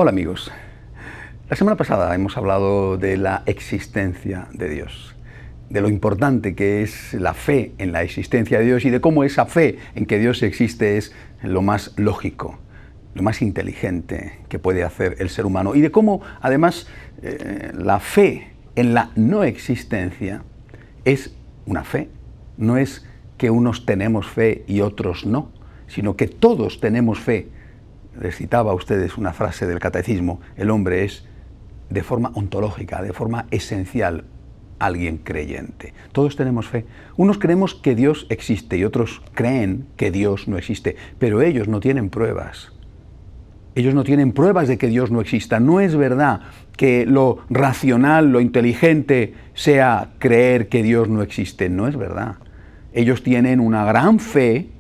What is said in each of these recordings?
Hola amigos, la semana pasada hemos hablado de la existencia de Dios, de lo importante que es la fe en la existencia de Dios y de cómo esa fe en que Dios existe es lo más lógico, lo más inteligente que puede hacer el ser humano y de cómo además la fe en la no existencia es una fe, no es que unos tenemos fe y otros no, sino que todos tenemos fe. Les citaba a ustedes una frase del catecismo: el hombre es de forma ontológica, de forma esencial, alguien creyente. Todos tenemos fe. Unos creemos que Dios existe y otros creen que Dios no existe, pero ellos no tienen pruebas. Ellos no tienen pruebas de que Dios no exista. No es verdad que lo racional, lo inteligente sea creer que Dios no existe. No es verdad. Ellos tienen una gran fe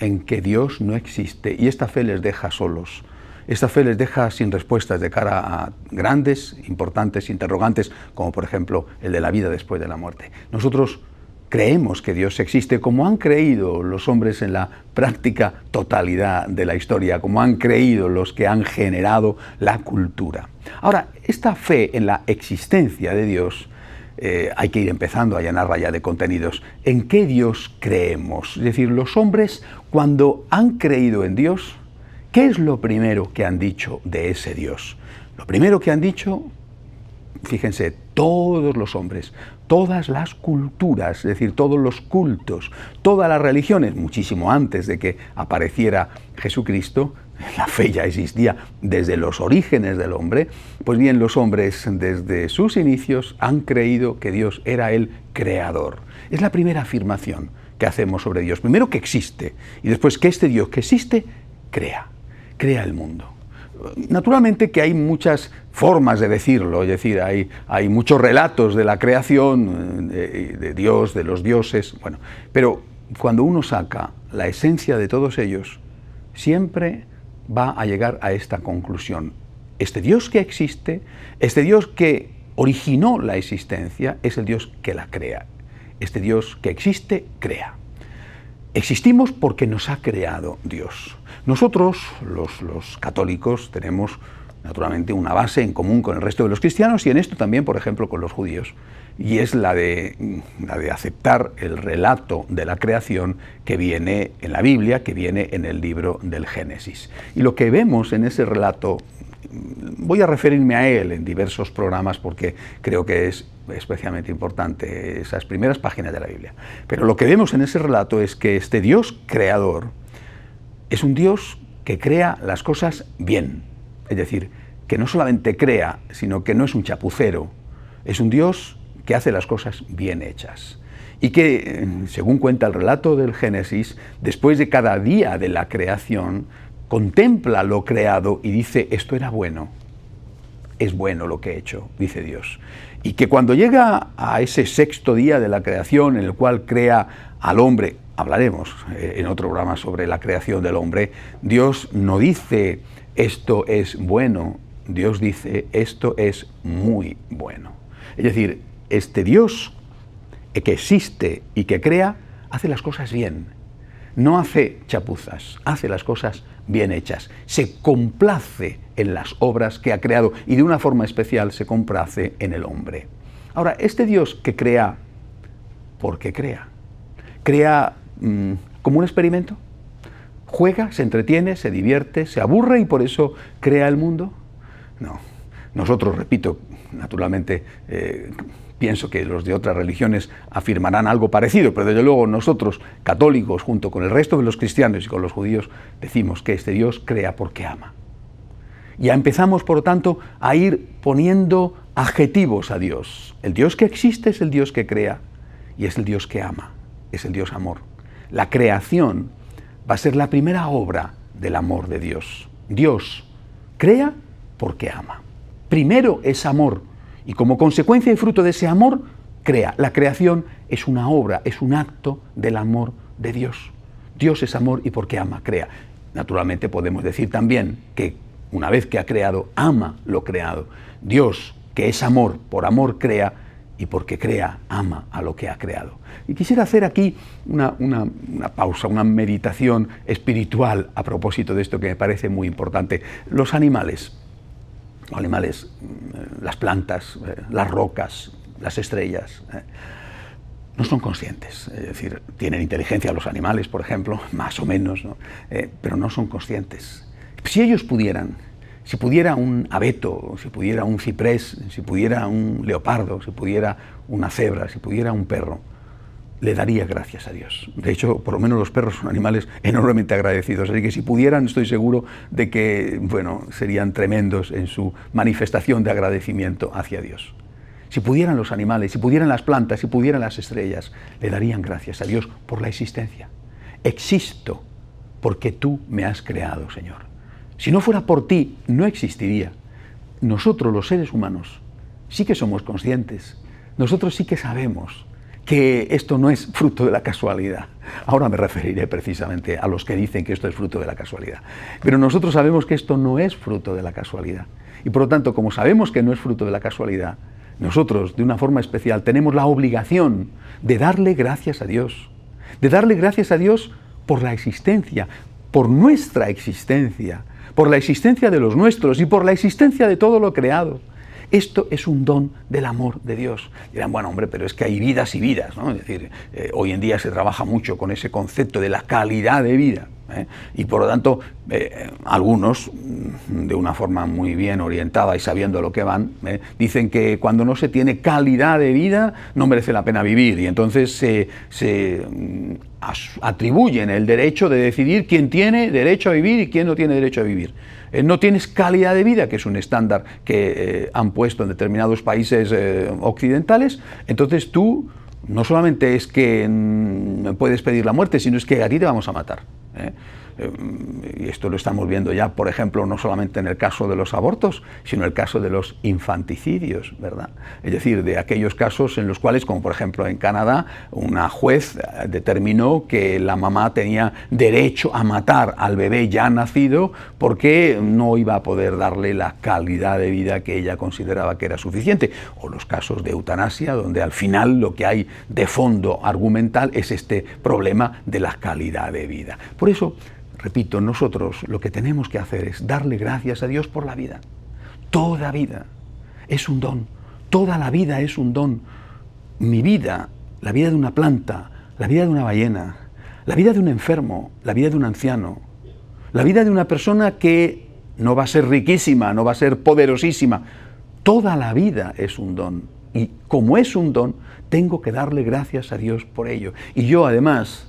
en que Dios no existe y esta fe les deja solos. Esta fe les deja sin respuestas de cara a grandes, importantes interrogantes, como por ejemplo el de la vida después de la muerte. Nosotros creemos que Dios existe como han creído los hombres en la práctica totalidad de la historia, como han creído los que han generado la cultura. Ahora, esta fe en la existencia de Dios hay que ir empezando a llenarla ya de contenidos. ¿En qué Dios creemos? Es decir, los hombres, cuando han creído en Dios, ¿qué es lo primero que han dicho de ese Dios? Lo primero que han dicho, fíjense, todos los hombres, todas las culturas, es decir, todos los cultos, todas las religiones, muchísimo antes de que apareciera Jesucristo, la fe ya existía desde los orígenes del hombre. Pues bien, los hombres desde sus inicios han creído que Dios era el creador. Es la primera afirmación que hacemos sobre Dios. Primero que existe y después que este Dios que existe crea el mundo. Naturalmente que hay muchas formas de decirlo, es decir, hay muchos relatos de la creación, de Dios, de los dioses, bueno, pero cuando uno saca la esencia de todos ellos, siempre va a llegar a esta conclusión. Este Dios que existe, este Dios que originó la existencia, es el Dios que la crea. Este Dios que existe, crea. Existimos porque nos ha creado Dios. Nosotros, los católicos, tenemos naturalmente una base en común con el resto de los cristianos y en esto también, por ejemplo, con los judíos. Y es la de aceptar el relato de la creación que viene en la Biblia, que viene en el libro del Génesis. Y lo que vemos en ese relato, voy a referirme a él en diversos programas porque creo que es especialmente importante, esas primeras páginas de la Biblia. Pero lo que vemos en ese relato es que este Dios creador es un Dios que crea las cosas bien. Es decir, que no solamente crea, sino que no es un chapucero. Es un Dios que hace las cosas bien hechas. Y que, según cuenta el relato del Génesis, después de cada día de la creación, contempla lo creado y dice: esto era bueno. Es bueno lo que he hecho, dice Dios. Y que cuando llega a ese sexto día de la creación, en el cual crea al hombre, hablaremos en otro programa sobre la creación del hombre, Dios no dice esto es bueno, Dios dice esto es muy bueno. Es decir, este Dios que existe y que crea, hace las cosas bien. No hace chapuzas, hace las cosas bien hechas. Se complace en las obras que ha creado y de una forma especial se complace en el hombre. Ahora, este Dios que crea, ¿por qué crea? ¿Crea como un experimento? ¿Juega, se entretiene, se divierte, se aburre y por eso crea el mundo? No. Nosotros, repito, naturalmente, pienso que los de otras religiones afirmarán algo parecido, pero desde luego nosotros, católicos, junto con el resto de los cristianos y con los judíos, decimos que este Dios crea porque ama. Ya empezamos, por lo tanto, a ir poniendo adjetivos a Dios. El Dios que existe es el Dios que crea y es el Dios que ama, es el Dios amor. La creación va a ser la primera obra del amor de Dios. Dios crea porque ama. Primero es amor. Y como consecuencia y fruto de ese amor, crea. La creación es una obra, es un acto del amor de Dios. Dios es amor y porque ama, crea. Naturalmente podemos decir también que una vez que ha creado, ama lo creado. Dios, que es amor, por amor crea y porque crea, ama a lo que ha creado. Y quisiera hacer aquí una pausa, una meditación espiritual a propósito de esto que me parece muy importante. Los animales Los animales, las plantas, las rocas, las estrellas, no son conscientes. Es decir, tienen inteligencia los animales, por ejemplo, más o menos, ¿no? Pero no son conscientes. Si ellos pudieran, si pudiera un abeto, si pudiera un ciprés, si pudiera un leopardo, si pudiera una cebra, si pudiera un perro, le daría gracias a Dios. De hecho, por lo menos los perros son animales enormemente agradecidos, así que si pudieran, estoy seguro de que, bueno, serían tremendos en su manifestación de agradecimiento hacia Dios. Si pudieran los animales, si pudieran las plantas, si pudieran las estrellas, le darían gracias a Dios por la existencia. Existo porque tú me has creado, Señor. Si no fuera por ti, no existiría. Nosotros, los seres humanos, sí que somos conscientes. Nosotros sí que sabemos que esto no es fruto de la casualidad. Ahora me referiré precisamente a los que dicen que esto es fruto de la casualidad. Pero nosotros sabemos que esto no es fruto de la casualidad. Y por lo tanto, como sabemos que no es fruto de la casualidad, nosotros, de una forma especial, tenemos la obligación de darle gracias a Dios. De darle gracias a Dios por la existencia, por nuestra existencia, por la existencia de los nuestros y por la existencia de todo lo creado. Esto es un don del amor de Dios. Dirán, bueno, hombre, pero es que hay vidas y vidas, ¿no? Es decir, hoy en día se trabaja mucho con ese concepto de la calidad de vida, y por lo tanto, algunos, de una forma muy bien orientada y sabiendo lo que van, dicen que cuando no se tiene calidad de vida, no merece la pena vivir, y entonces se atribuyen el derecho de decidir quién tiene derecho a vivir y quién no tiene derecho a vivir. No tienes calidad de vida, que es un estándar que han puesto en determinados países occidentales, entonces tú no solamente es que puedes pedir la muerte, sino es que a ti te vamos a matar. Y esto lo estamos viendo ya, por ejemplo, no solamente en el caso de los abortos, sino en el caso de los infanticidios, ¿verdad? Es decir, de aquellos casos en los cuales, como por ejemplo en Canadá, una juez determinó que la mamá tenía derecho a matar al bebé ya nacido porque no iba a poder darle la calidad de vida que ella consideraba que era suficiente. O los casos de eutanasia, donde al final lo que hay de fondo argumental es este problema de la calidad de vida. Por eso, repito, nosotros lo que tenemos que hacer es darle gracias a Dios por la vida. Toda vida es un don, toda la vida es un don. Mi vida, la vida de una planta, la vida de una ballena, la vida de un enfermo, la vida de un anciano, la vida de una persona que no va a ser riquísima, no va a ser poderosísima. Toda la vida es un don. Y como es un don, tengo que darle gracias a Dios por ello. Y yo además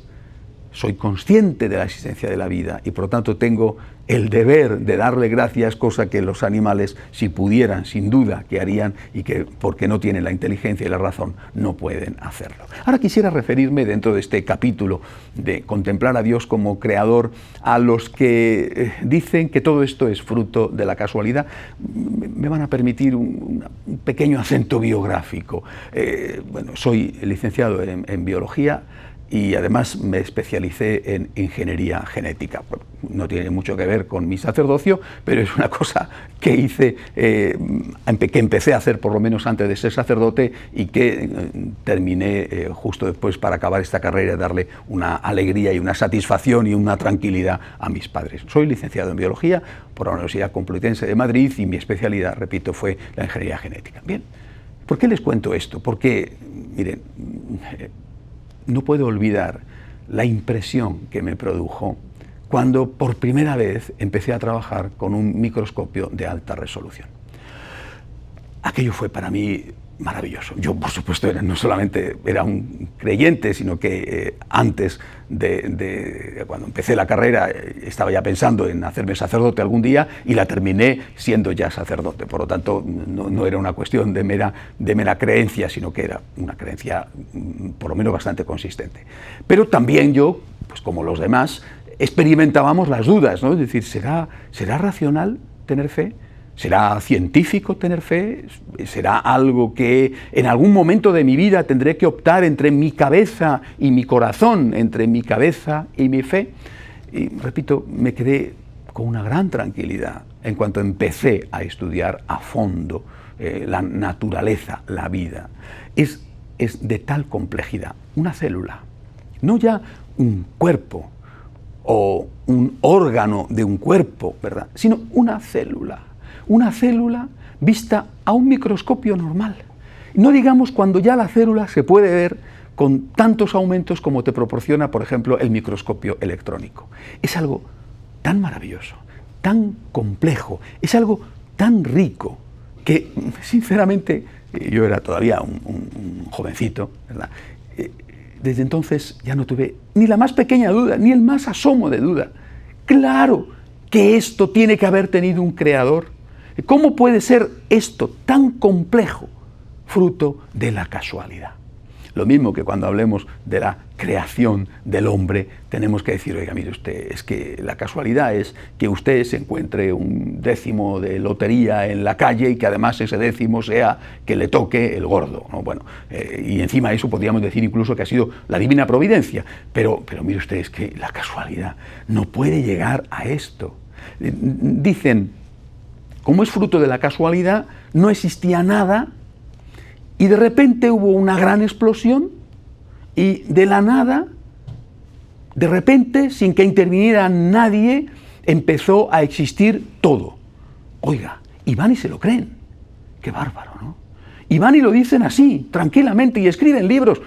soy consciente de la existencia de la vida y por lo tanto tengo el deber de darle gracias, cosa que los animales, si pudieran, sin duda que harían, y que porque no tienen la inteligencia y la razón no pueden hacerlo. Ahora quisiera referirme, dentro de este capítulo de contemplar a Dios como creador, a los que dicen que todo esto es fruto de la casualidad. Me van a permitir un pequeño acento biográfico. Bueno, soy licenciado en biología, y además me especialicé en ingeniería genética. No tiene mucho que ver con mi sacerdocio, pero es una cosa que hice, que empecé a hacer por lo menos antes de ser sacerdote y que terminé justo después para acabar esta carrera y darle una alegría y una satisfacción y una tranquilidad a mis padres. Soy licenciado en biología por la Universidad Complutense de Madrid y mi especialidad, repito, fue la ingeniería genética. Bien, ¿por qué les cuento esto? Porque, miren, no puedo olvidar la impresión que me produjo cuando por primera vez empecé a trabajar con un microscopio de alta resolución. Aquello fue para mí maravilloso. Yo, por supuesto, no solamente era un creyente, sino que antes de cuando empecé la carrera estaba ya pensando en hacerme sacerdote algún día y la terminé siendo ya sacerdote. Por lo tanto, no era una cuestión de mera creencia, sino que era una creencia por lo menos bastante consistente. Pero también yo, pues como los demás, experimentábamos las dudas, ¿no? Es decir, ¿será racional tener fe? ¿Será científico tener fe? ¿Será algo que en algún momento de mi vida tendré que optar entre mi cabeza y mi corazón, entre mi cabeza y mi fe? Y repito, me quedé con una gran tranquilidad en cuanto empecé a estudiar a fondo la naturaleza, la vida. Es de tal complejidad. Una célula, no ya un cuerpo o un órgano de un cuerpo, ¿verdad?, sino una célula. una célula vista a un microscopio normal. No digamos cuando ya la célula se puede ver con tantos aumentos como te proporciona, por ejemplo, el microscopio electrónico. Es algo tan maravilloso, tan complejo, es algo tan rico que, sinceramente, yo era todavía un jovencito, ¿verdad? Desde entonces ya no tuve ni la más pequeña duda, ni el más asomo de duda. Claro que esto tiene que haber tenido un creador. ¿Cómo puede ser esto tan complejo fruto de la casualidad? Lo mismo que cuando hablemos de la creación del hombre, tenemos que decir, oiga, mire usted, es que la casualidad es que usted se encuentre un décimo de lotería en la calle y que además ese décimo sea que le toque el gordo, ¿no? Bueno, y encima de eso podríamos decir incluso que ha sido la divina providencia, pero mire usted, es que la casualidad no puede llegar a esto. Dicen, como es fruto de la casualidad, no existía nada, y de repente hubo una gran explosión y de la nada, de repente, sin que interviniera nadie, empezó a existir todo. Oiga, y van y se lo creen. Qué bárbaro, ¿no? Y van y lo dicen así, tranquilamente, y escriben libros.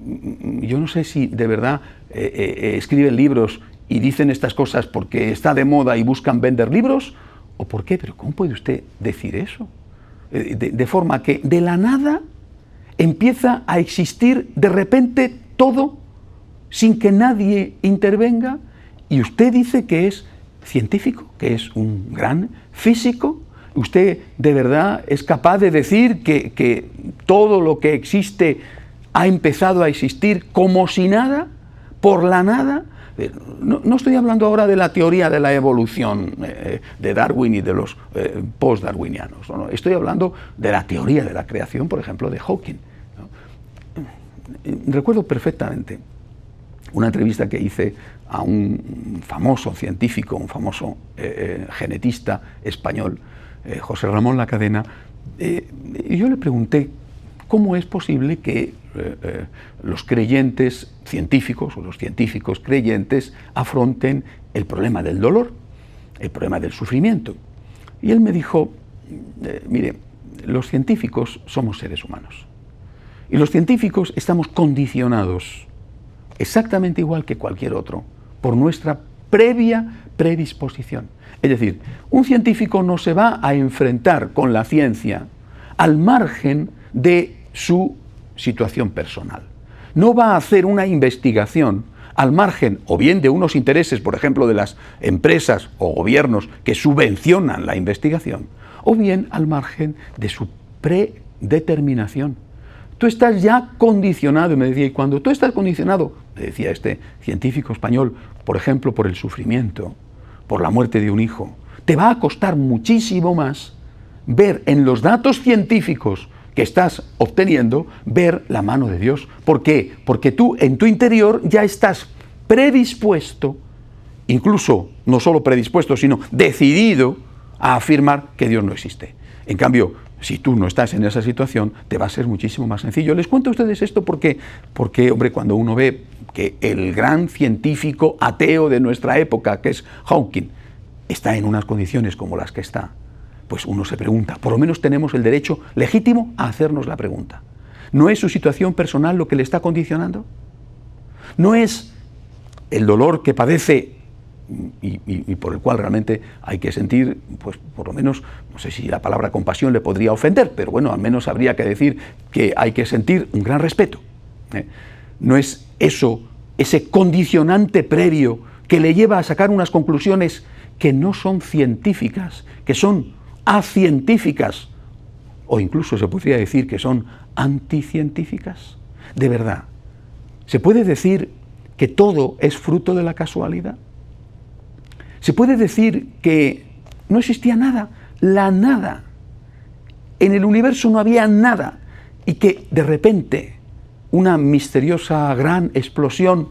Yo no sé si de verdad escriben libros y dicen estas cosas porque está de moda y buscan vender libros, o por qué, pero ¿cómo puede usted decir eso? De forma que de la nada empieza a existir de repente todo sin que nadie intervenga, y usted dice que es científico, que es un gran físico. ¿Usted de verdad es capaz de decir que todo lo que existe ha empezado a existir como si nada, por la nada? No estoy hablando ahora de la teoría de la evolución de Darwin y de los post-darwinianos, no, estoy hablando de la teoría de la creación, por ejemplo, de Hawking, ¿no? Recuerdo perfectamente una entrevista que hice a un famoso científico, un famoso genetista español, José Ramón Lacadena, y yo le pregunté cómo es posible que los creyentes científicos o los científicos creyentes afronten el problema del dolor, el problema del sufrimiento. Y él me dijo, mire, los científicos somos seres humanos y los científicos estamos condicionados exactamente igual que cualquier otro por nuestra previa predisposición. Es decir, un científico no se va a enfrentar con la ciencia al margen de su situación personal. No va a hacer una investigación al margen o bien de unos intereses, por ejemplo, de las empresas o gobiernos que subvencionan la investigación, o bien al margen de su predeterminación. Tú estás ya condicionado, y me decía, y cuando tú estás condicionado, me decía este científico español, por ejemplo, por el sufrimiento, por la muerte de un hijo, te va a costar muchísimo más ver en los datos científicos que estás obteniendo, ver la mano de Dios. ¿Por qué? Porque tú en tu interior ya estás predispuesto, incluso no solo predispuesto, sino decidido a afirmar que Dios no existe. En cambio, si tú no estás en esa situación, te va a ser muchísimo más sencillo. Les cuento a ustedes esto porque, hombre, cuando uno ve que el gran científico ateo de nuestra época, que es Hawking, está en unas condiciones como las que está, pues uno se pregunta, por lo menos tenemos el derecho legítimo a hacernos la pregunta. ¿No es su situación personal lo que le está condicionando? ¿No es el dolor que padece y por el cual realmente hay que sentir, pues por lo menos, no sé si la palabra compasión le podría ofender, pero bueno, al menos habría que decir que hay que sentir un gran respeto? ¿No es eso, ese condicionante previo que le lleva a sacar unas conclusiones que no son científicas, que son acientíficas, o incluso se podría decir que son anticientíficas? De verdad, ¿se puede decir que todo es fruto de la casualidad? ¿Se puede decir que no existía nada, la nada? En el universo no había nada y que de repente una misteriosa gran explosión,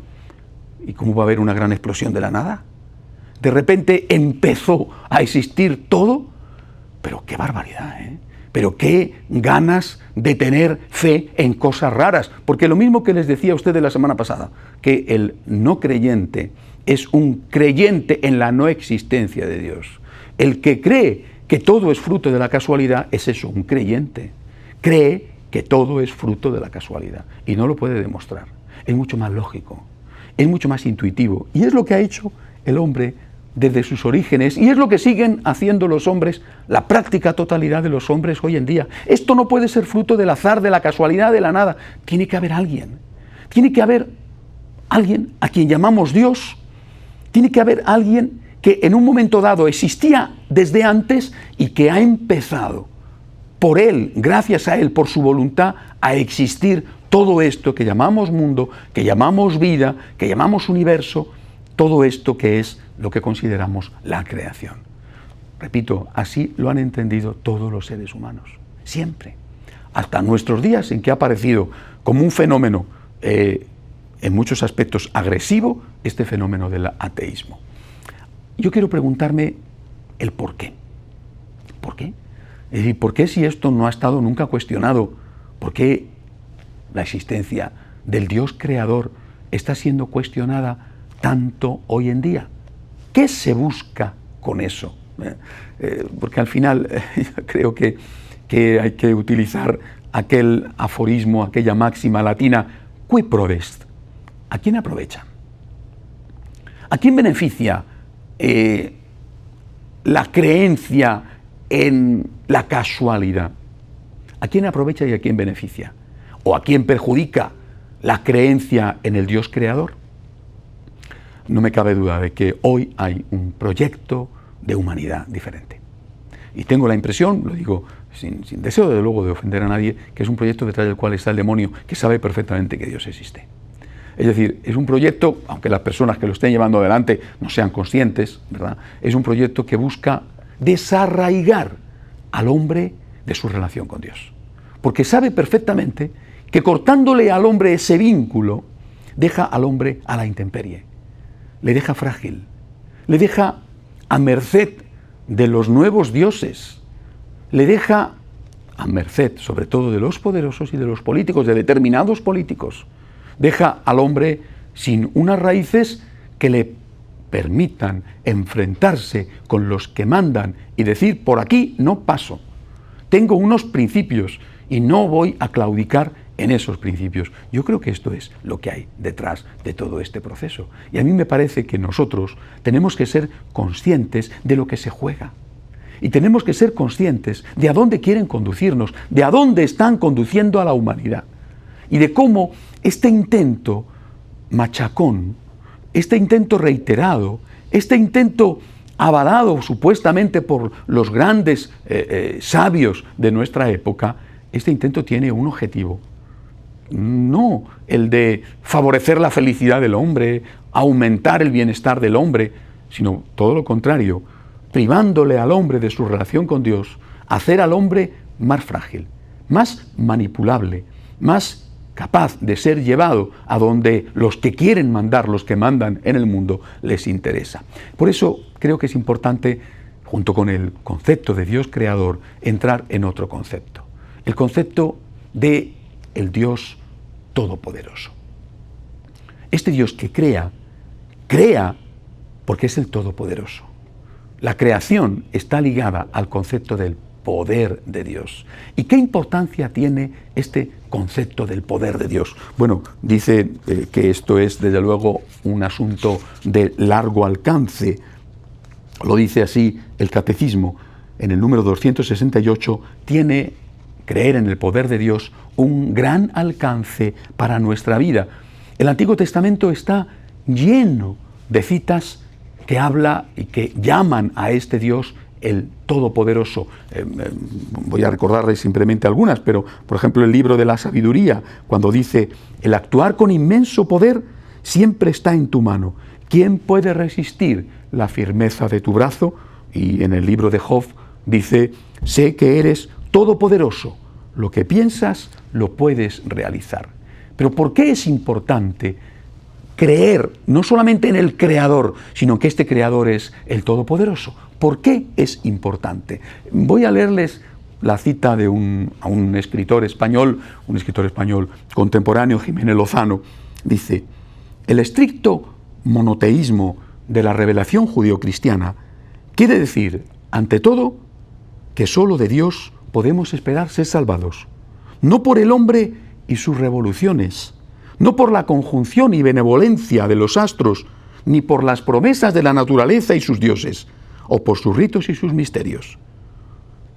¿y cómo va a haber una gran explosión de la nada? De repente empezó a existir todo. Pero qué barbaridad, ¿eh? Pero qué ganas de tener fe en cosas raras. Porque lo mismo que les decía a ustedes la semana pasada, que el no creyente es un creyente en la no existencia de Dios. El que cree que todo es fruto de la casualidad es eso, un creyente. Cree que todo es fruto de la casualidad y no lo puede demostrar. Es mucho más lógico, es mucho más intuitivo y es lo que ha hecho el hombre desde sus orígenes y es lo que siguen haciendo los hombres, la práctica totalidad de los hombres hoy en día. Esto no puede ser fruto del azar, de la casualidad, de la nada. Tiene que haber alguien. Tiene que haber alguien a quien llamamos Dios. Tiene que haber alguien que en un momento dado existía desde antes y que ha empezado por Él, gracias a Él, por su voluntad, a existir todo esto que llamamos mundo, que llamamos vida, que llamamos universo, todo esto que es lo que consideramos la creación. Repito, así lo han entendido todos los seres humanos, siempre. Hasta nuestros días en que ha aparecido como un fenómeno en muchos aspectos agresivo, este fenómeno del ateísmo. Yo quiero preguntarme el por qué. ¿Por qué? Es decir, ¿por qué si esto no ha estado nunca cuestionado? ¿Por qué la existencia del Dios creador está siendo cuestionada tanto hoy en día? ¿Qué se busca con eso? Porque al final yo creo que hay que utilizar aquel aforismo, aquella máxima latina, qui prodest. ¿A quién aprovecha? ¿A quién beneficia la creencia en la casualidad? ¿A quién aprovecha y a quién beneficia? ¿O a quién perjudica la creencia en el Dios creador? No me cabe duda de que hoy hay un proyecto de humanidad diferente. Y tengo la impresión, lo digo sin deseo desde luego de ofender a nadie, que es un proyecto detrás del cual está el demonio, que sabe perfectamente que Dios existe. Es decir, es un proyecto, aunque las personas que lo estén llevando adelante no sean conscientes, ¿verdad? Es un proyecto que busca desarraigar al hombre de su relación con Dios. Porque sabe perfectamente que cortándole al hombre ese vínculo, deja al hombre a la intemperie, le deja frágil, le deja a merced de los nuevos dioses, le deja a merced sobre todo de los poderosos y de los políticos, de determinados políticos. Deja al hombre sin unas raíces que le permitan enfrentarse con los que mandan y decir, por aquí no paso. Tengo unos principios y no voy a claudicar en esos principios. Yo creo que esto es lo que hay detrás de todo este proceso. Y a mí me parece que nosotros tenemos que ser conscientes de lo que se juega. Y tenemos que ser conscientes de a dónde quieren conducirnos, de a dónde están conduciendo a la humanidad. Y de cómo este intento machacón, este intento reiterado, este intento avalado supuestamente por los grandes sabios de nuestra época, este intento tiene un objetivo. No el de favorecer la felicidad del hombre, aumentar el bienestar del hombre, sino todo lo contrario, privándole al hombre de su relación con Dios, hacer al hombre más frágil, más manipulable, más capaz de ser llevado a donde los que quieren mandar, los que mandan en el mundo, les interesa. Por eso creo que es importante, junto con el concepto de Dios creador, entrar en otro concepto. El concepto de el Dios todopoderoso. Este Dios que crea porque es el todopoderoso. La creación está ligada al concepto del poder de Dios. ¿Y qué importancia tiene este concepto del poder de Dios? Bueno, dice que esto es desde luego un asunto de largo alcance. Lo dice así el Catecismo, en el número 268, tiene creer en el poder de Dios un gran alcance para nuestra vida. El Antiguo Testamento está lleno de citas que habla y que llaman a este Dios el Todopoderoso. Voy a recordarles simplemente algunas, pero por ejemplo el libro de la sabiduría, cuando dice, el actuar con inmenso poder siempre está en tu mano. ¿Quién puede resistir la firmeza de tu brazo? Y en el libro de Job dice, sé que eres todopoderoso, lo que piensas lo puedes realizar. Pero ¿por qué es importante creer no solamente en el Creador, sino que este Creador es el Todopoderoso? ¿Por qué es importante? Voy a leerles la cita de un escritor español contemporáneo, Jiménez Lozano. Dice, el estricto monoteísmo de la revelación judeocristiana quiere decir, ante todo, que solo de Dios podemos esperar ser salvados, no por el hombre y sus revoluciones, no por la conjunción y benevolencia de los astros, ni por las promesas de la naturaleza y sus dioses, o por sus ritos y sus misterios.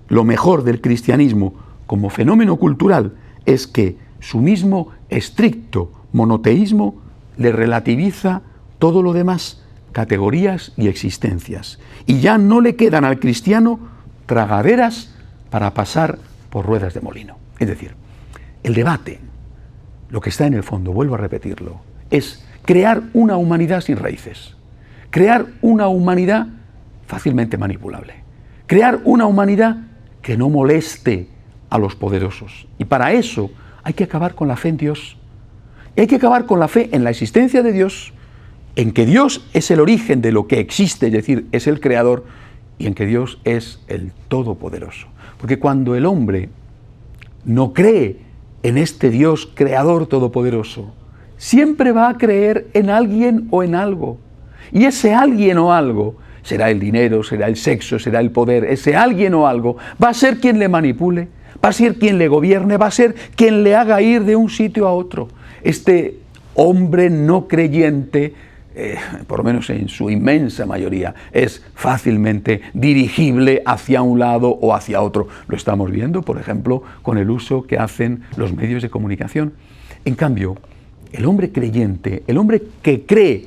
Lo mejor del cristianismo como fenómeno cultural es que su mismo estricto monoteísmo le relativiza todo lo demás, categorías y existencias, y ya no le quedan al cristiano tragaderas para pasar por ruedas de molino. Es decir, el debate, lo que está en el fondo, vuelvo a repetirlo, es crear una humanidad sin raíces, crear una humanidad fácilmente manipulable, crear una humanidad que no moleste a los poderosos. Y para eso hay que acabar con la fe en Dios. Y hay que acabar con la fe en la existencia de Dios, en que Dios es el origen de lo que existe, es decir, es el creador, y en que Dios es el todopoderoso. Porque cuando el hombre no cree en este Dios creador todopoderoso, siempre va a creer en alguien o en algo. Y ese alguien o algo será el dinero, será el sexo, será el poder. Ese alguien o algo va a ser quien le manipule, va a ser quien le gobierne, va a ser quien le haga ir de un sitio a otro. Este hombre no creyente, por lo menos en su inmensa mayoría, es fácilmente dirigible hacia un lado o hacia otro. Lo estamos viendo, por ejemplo, con el uso que hacen los medios de comunicación. En cambio, el hombre creyente, el hombre que cree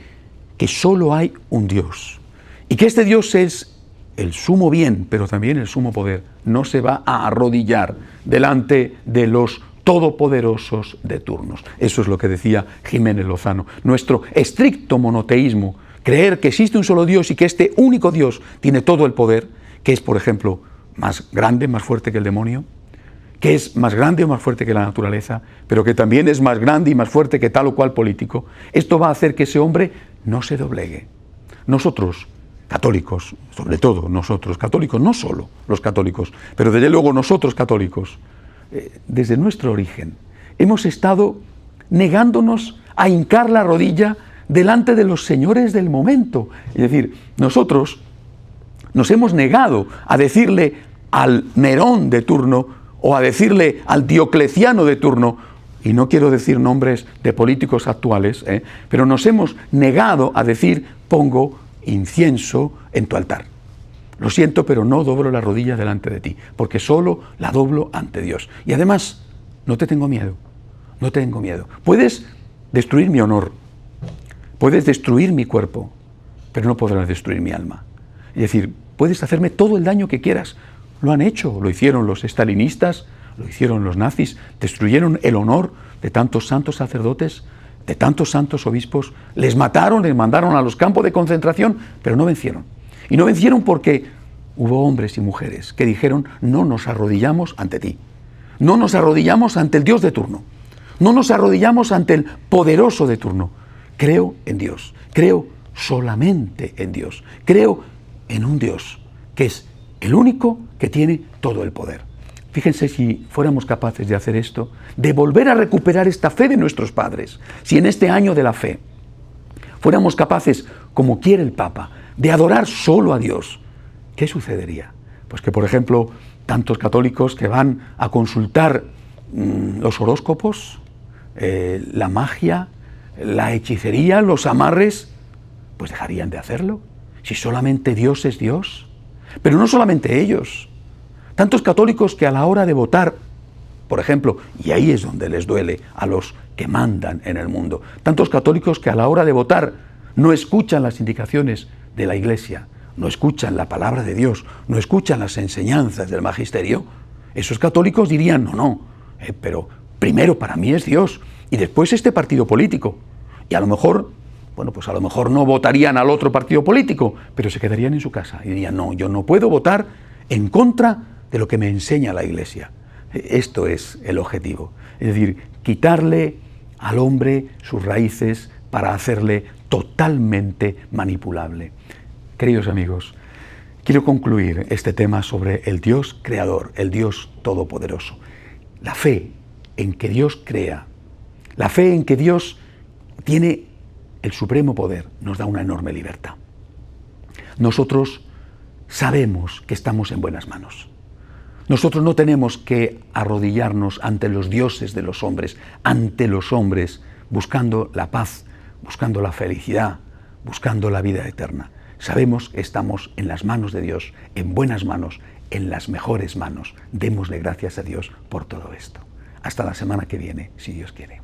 que solo hay un Dios y que este Dios es el sumo bien, pero también el sumo poder, no se va a arrodillar delante de los todopoderosos de turnos. Eso es lo que decía Jiménez Lozano. Nuestro estricto monoteísmo, creer que existe un solo Dios y que este único Dios tiene todo el poder, que es, por ejemplo, más grande, más fuerte que el demonio, que es más grande o más fuerte que la naturaleza, pero que también es más grande y más fuerte que tal o cual político, esto va a hacer que ese hombre no se doblegue. Nosotros, católicos, sobre todo nosotros, católicos, no solo los católicos, pero desde luego nosotros católicos, desde nuestro origen, hemos estado negándonos a hincar la rodilla delante de los señores del momento. Es decir, nosotros nos hemos negado a decirle al Nerón de turno o a decirle al Diocleciano de turno, y no quiero decir nombres de políticos actuales, pero nos hemos negado a decir, pongo incienso en tu altar. Lo siento, pero no doblo la rodilla delante de ti, porque solo la doblo ante Dios. Y además, no te tengo miedo, no tengo miedo. Puedes destruir mi honor, puedes destruir mi cuerpo, pero no podrás destruir mi alma. Es decir, puedes hacerme todo el daño que quieras. Lo han hecho, lo hicieron los estalinistas, lo hicieron los nazis, destruyeron el honor de tantos santos sacerdotes, de tantos santos obispos, les mataron, les mandaron a los campos de concentración, pero no vencieron. Y no vencieron porque hubo hombres y mujeres que dijeron, no nos arrodillamos ante ti, no nos arrodillamos ante el Dios de turno, no nos arrodillamos ante el poderoso de turno. Creo en Dios, creo solamente en Dios, creo en un Dios que es el único que tiene todo el poder. Fíjense si fuéramos capaces de hacer esto, de volver a recuperar esta fe de nuestros padres, si en este año de la fe fuéramos capaces, como quiere el Papa, de adorar solo a Dios, ¿qué sucedería? Pues que, por ejemplo, tantos católicos que van a consultar los horóscopos, la magia, la hechicería, los amarres, pues dejarían de hacerlo, si solamente Dios es Dios. Pero no solamente ellos, tantos católicos que a la hora de votar, por ejemplo, y ahí es donde les duele a los que mandan en el mundo, tantos católicos que a la hora de votar no escuchan las indicaciones de la Iglesia, no escuchan la palabra de Dios, no escuchan las enseñanzas del magisterio. Esos católicos dirían, no, pero primero para mí es Dios y después este partido político. Y a lo mejor, pues a lo mejor no votarían al otro partido político, pero se quedarían en su casa y dirían, no, yo no puedo votar en contra de lo que me enseña la Iglesia. Esto es el objetivo, es decir, quitarle al hombre sus raíces para hacerle totalmente manipulable. Queridos amigos, quiero concluir este tema sobre el Dios creador, el Dios todopoderoso. La fe en que Dios crea, la fe en que Dios tiene el supremo poder, nos da una enorme libertad. Nosotros sabemos que estamos en buenas manos. Nosotros no tenemos que arrodillarnos ante los dioses de los hombres, buscando la paz, buscando la felicidad, buscando la vida eterna. Sabemos que estamos en las manos de Dios, en buenas manos, en las mejores manos. Démosle gracias a Dios por todo esto. Hasta la semana que viene, si Dios quiere.